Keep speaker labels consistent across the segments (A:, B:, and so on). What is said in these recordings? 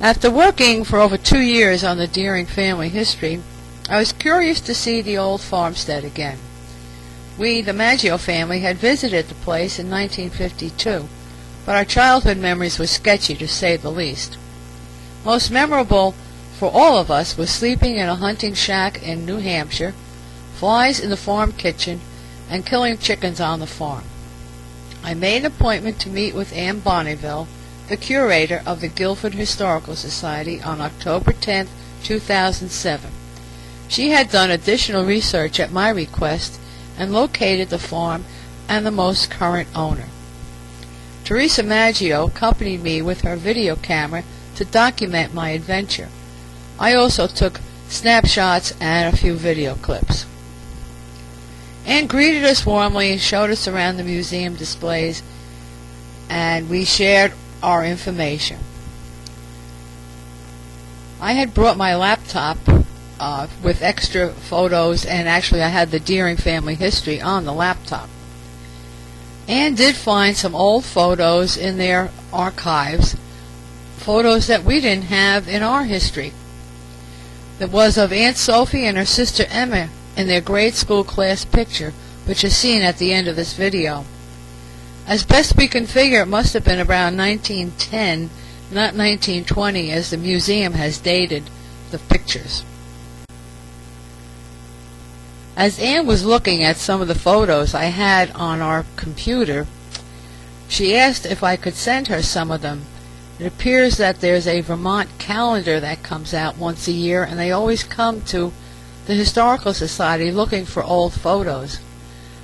A: After working for over 2 years on the Deering family history, I was curious to see the old farmstead again. We, the Maggio family, had visited the place in 1952, but our childhood memories were sketchy, to say the least. Most memorable for all of us was sleeping in a hunting shack in New Hampshire, flies in the farm kitchen, and killing chickens on the farm. I made an appointment to meet with Anne Bonneville, the curator of the Guilford Historical Society, on October 10, 2007. She had done additional research at my request and located the farm and the most current owner. Teresa Maggio accompanied me with her video camera to document my adventure. I also took snapshots and a few video clips. Anne greeted us warmly and showed us around the museum displays, and we shared our information. I had brought my laptop with extra photos, and actually I had the Deering family history on the laptop. Anne did find some old photos in their archives, photos that we didn't have in our history. That was of Aunt Sophie and her sister Emma in their grade school class picture, which is seen at the end of this video. As best we can figure, it must have been around 1910, not 1920, as the museum has dated the pictures. As Anne was looking at some of the photos I had on our computer, she asked if I could send her some of them. It appears that there's a Vermont calendar that comes out once a year, and they always come to the Historical Society looking for old photos.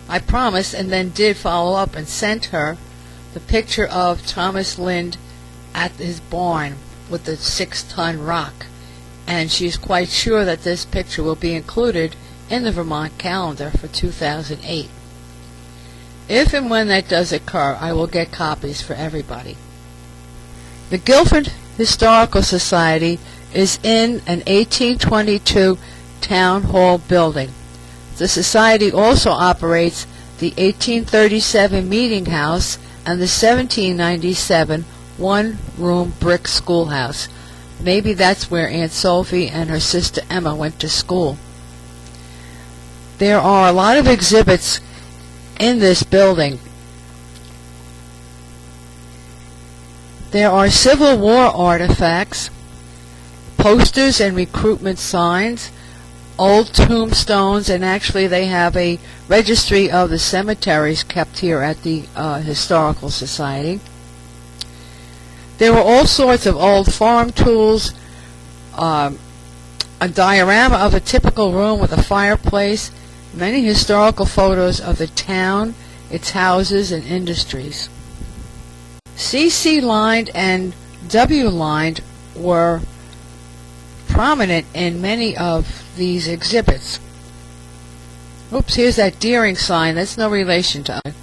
A: I promised, and then did follow up and sent her the picture of Thomas Lynde at his barn with the 6-ton rock, and she's quite sure that this picture will be included in the Vermont calendar for 2008. If and when that does occur, I will get copies for everybody. The Guilford Historical Society is in an 1822 town hall building. The society also operates the 1837 meeting house and the 1797 one-room brick schoolhouse. Maybe that's where Aunt Sophie and her sister Emma went to school. There are a lot of exhibits in this building. There are Civil War artifacts, posters and recruitment signs, old tombstones, and actually they have a registry of the cemeteries kept here at the Historical Society. There were all sorts of old farm tools, a diorama of a typical room with a fireplace, many historical photos of the town, its houses and industries. CC lined and W lined were prominent in many of these exhibits. Oops, here's that Deering sign. That's no relation to us.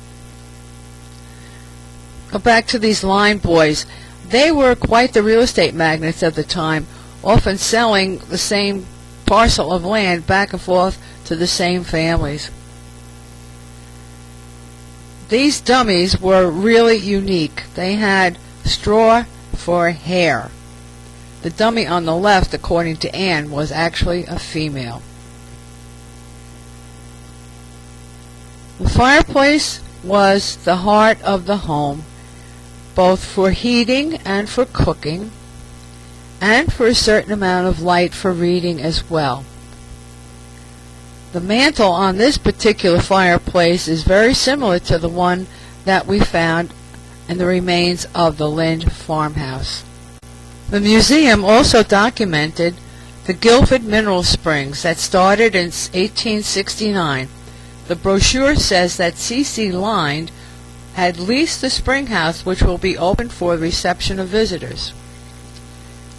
A: Go back to these line boys. They were quite the real estate magnates of the time, often selling the same parcel of land back and forth to the same families. These dummies were really unique. They had straw for hair. The dummy on the left, according to Anne, was actually a female. The fireplace was the heart of the home, both for heating and for cooking, and for a certain amount of light for reading as well. The mantle on this particular fireplace is very similar to the one that we found in the remains of the Lynde farmhouse. The museum also documented the Guilford mineral springs that started in 1869. The brochure says that C.C. Lynde had leased the spring house, which will be open for the reception of visitors.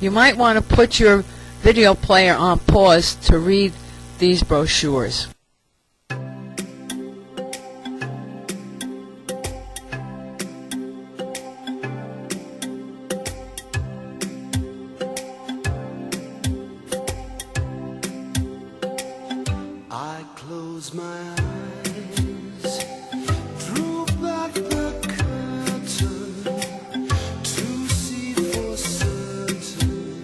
A: You might want to put your video player on pause to read these brochures.
B: I close my eyes, drew back the curtain to see for certain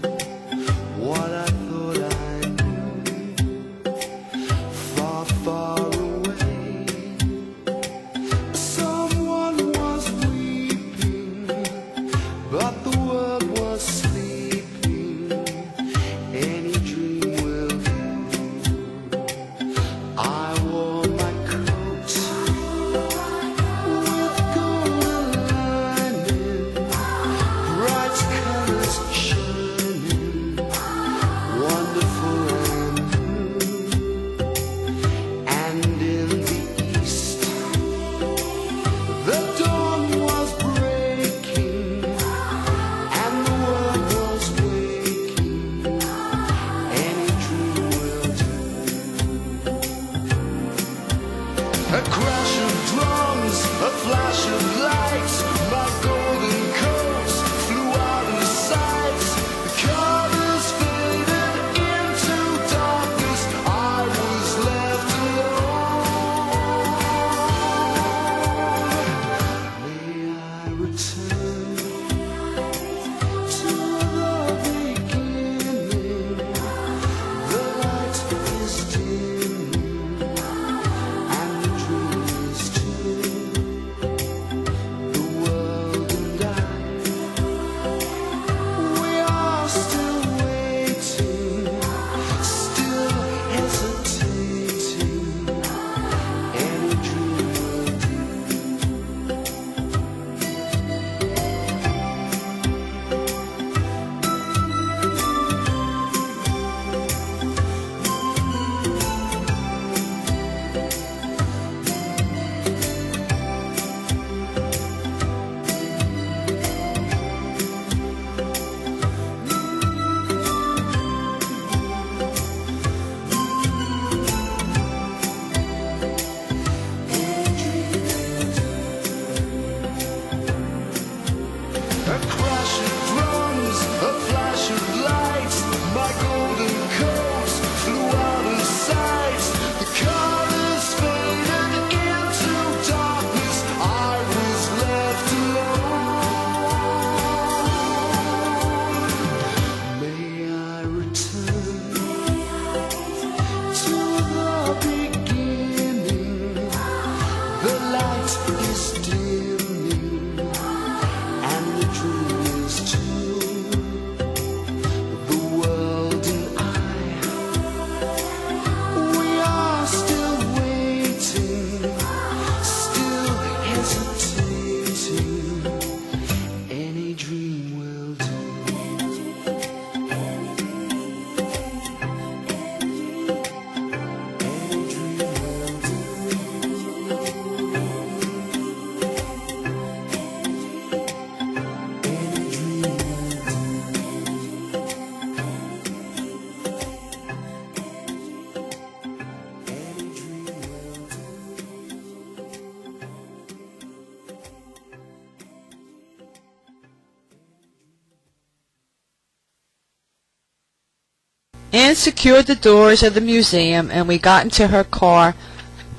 A: Anne secured the doors of the museum, and we got into her car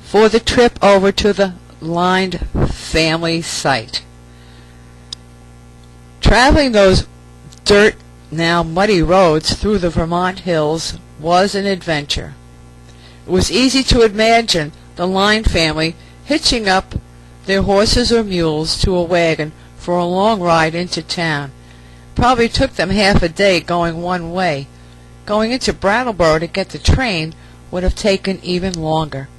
A: for the trip over to the Lynde family site. Traveling those dirt, now muddy roads through the Vermont hills was an adventure. It was easy to imagine the Lynde family hitching up their horses or mules to a wagon for a long ride into town. Probably took them half a day going one way. Going into Brattleboro to get the train would have taken even longer.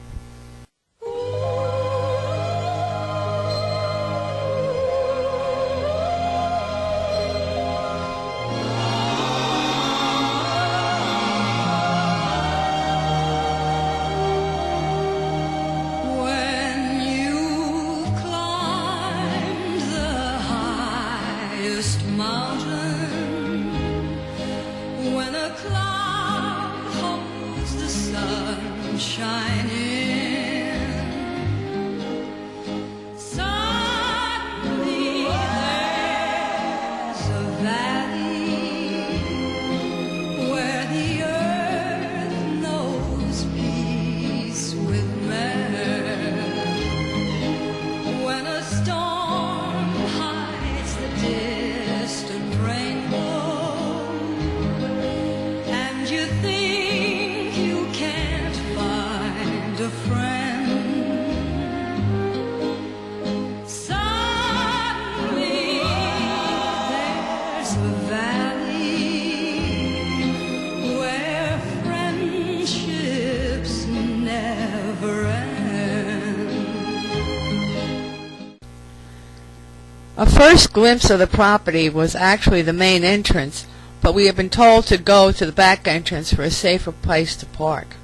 A: A first glimpse of the property was actually the main entrance, but we had been told to go to the back entrance for a safer place to park.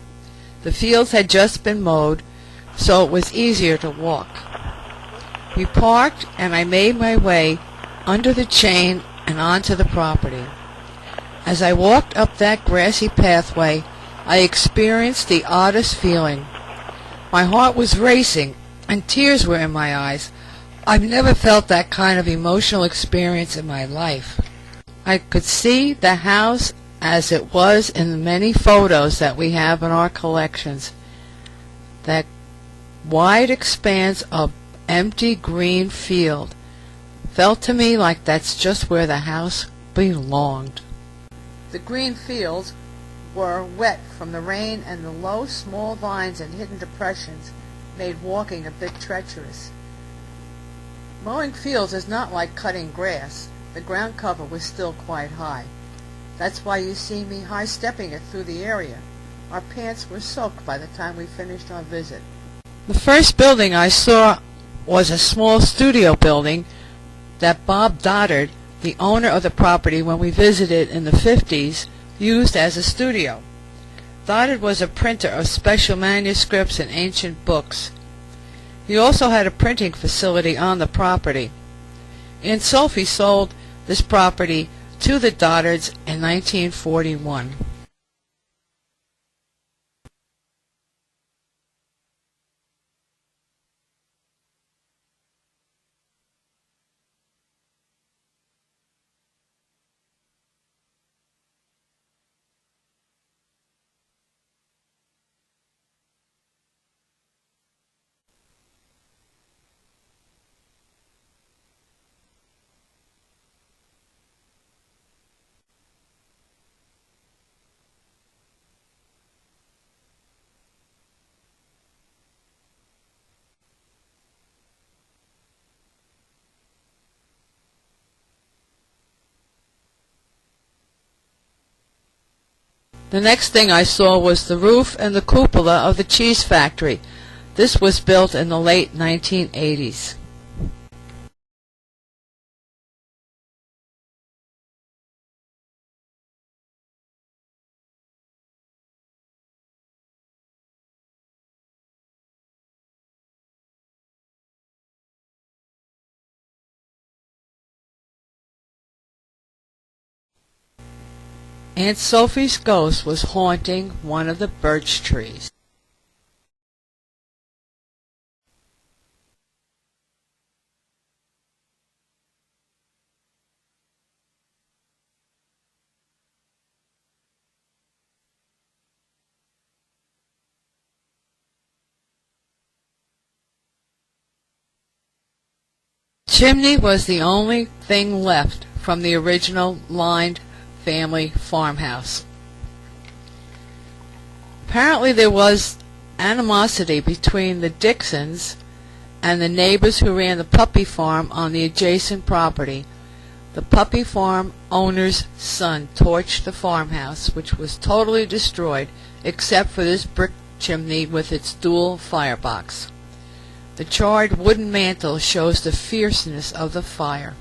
A: The fields had just been mowed, so it was easier to walk. We parked, and I made my way under the chain and onto the property. As I walked up that grassy pathway, I experienced the oddest feeling. My heart was racing, and tears were in my eyes. I've never felt that kind of emotional experience in my life. I could see the house as it was in the many photos that we have in our collections. That wide expanse of empty green field felt to me like that's just where the house belonged. The green fields were wet from the rain, and the low, small vines and hidden depressions made walking a bit treacherous. Mowing fields is not like cutting grass. The ground cover was still quite high. That's why you see me high-stepping it through the area. Our pants were soaked by the time we finished our visit. The first building I saw was a small studio building that Bob Doddard, the owner of the property when we visited in the 50s, used as a studio. Doddard was a printer of special manuscripts and ancient books. He also had a printing facility on the property. Aunt Sophie sold this property to the Doddards in 1941. The next thing I saw was the roof and the cupola of the cheese factory. This was built in the late 1980s. Aunt Sophie's ghost was haunting one of the birch trees. chimney was the only thing left from the original Lynde family farmhouse. Apparently there was animosity between the Dixons and the neighbors who ran the puppy farm on the adjacent property. The puppy farm owner's son torched the farmhouse, which was totally destroyed except for this brick chimney with its dual firebox. The charred wooden mantle shows the fierceness of the fire.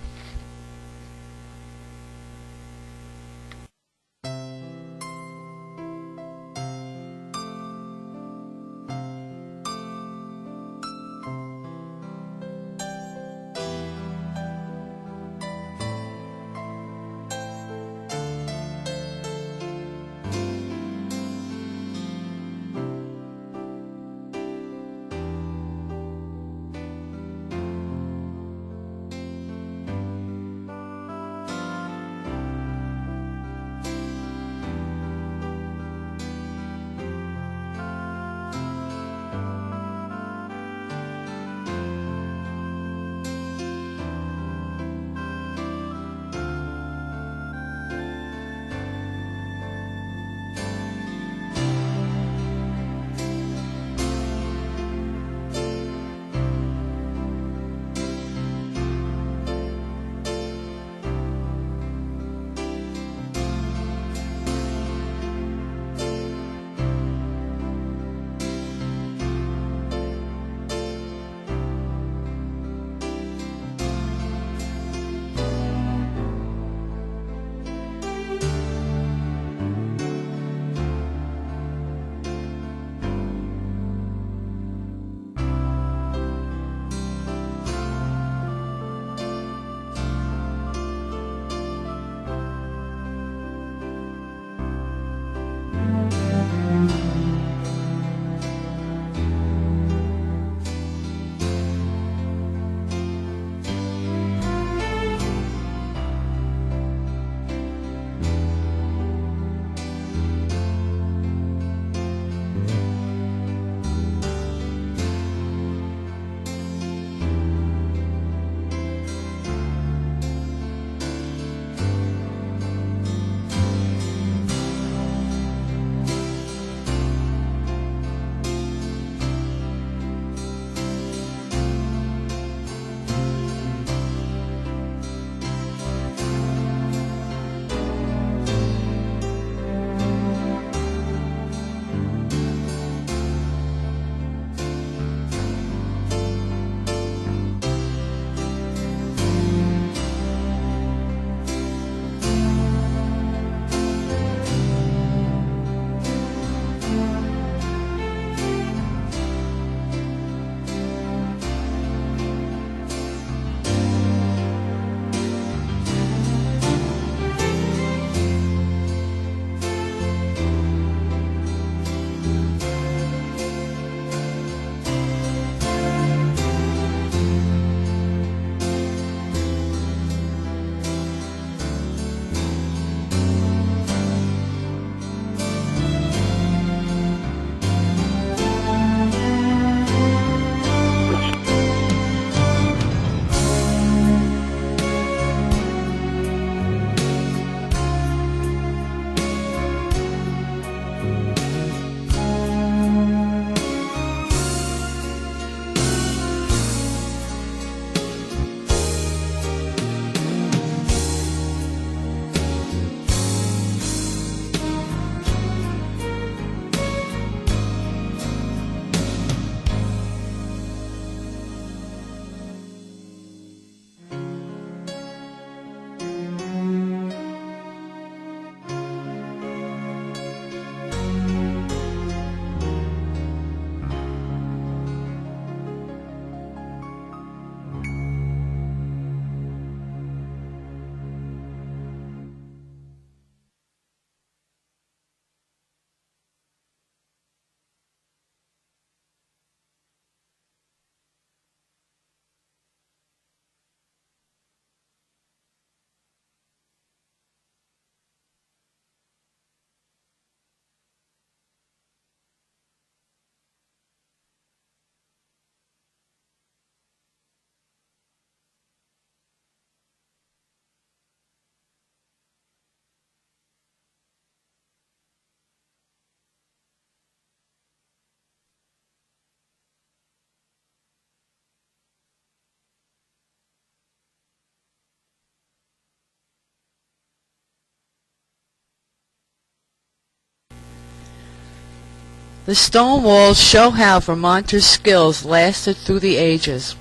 A: The stone walls show how Vermonters' skills lasted through the ages.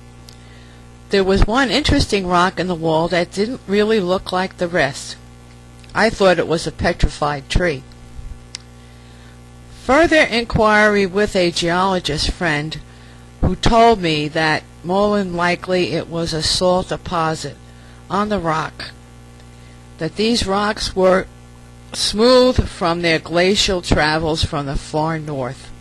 A: There was one interesting rock in the wall that didn't really look like the rest. I thought it was a petrified tree. Further inquiry with a geologist friend who told me that more than likely it was a salt deposit on the rock, that these rocks were smooth from their glacial travels from the far north.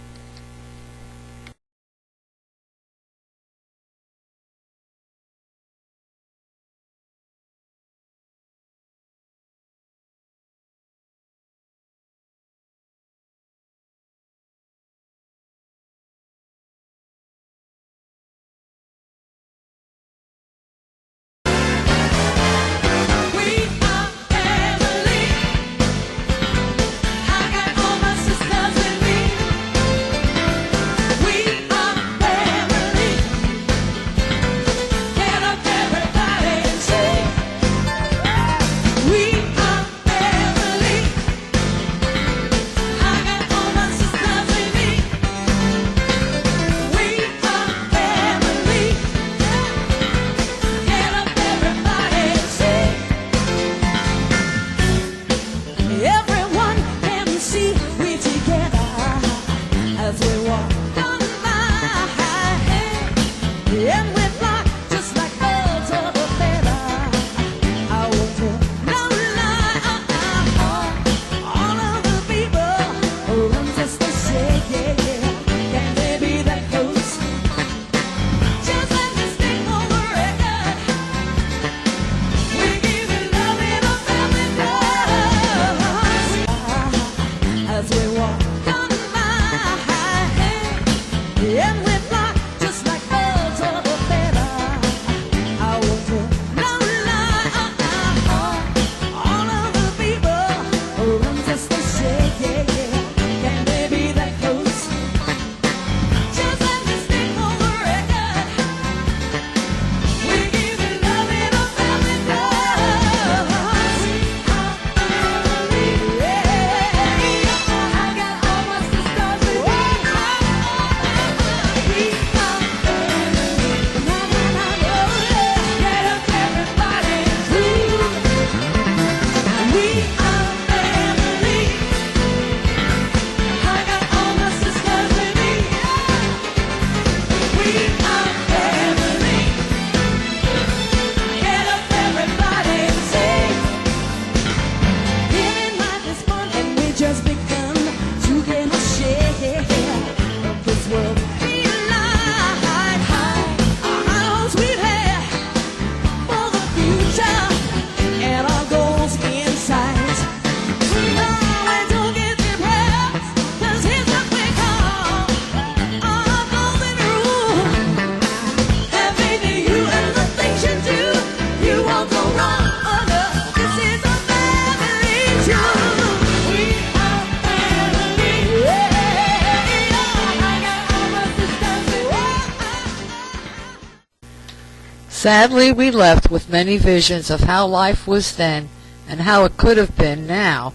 A: Sadly, we left with many visions of how life was then and how it could have been now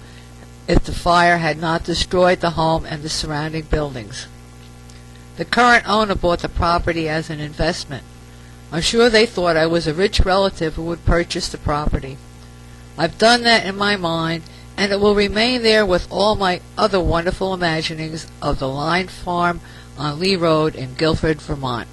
A: if the fire had not destroyed the home and the surrounding buildings. The current owner bought the property as an investment. I'm sure they thought I was a rich relative who would purchase the property. I've done that in my mind, and it will remain there with all my other wonderful imaginings of the Lynde farm on Lee Road in Guilford, Vermont.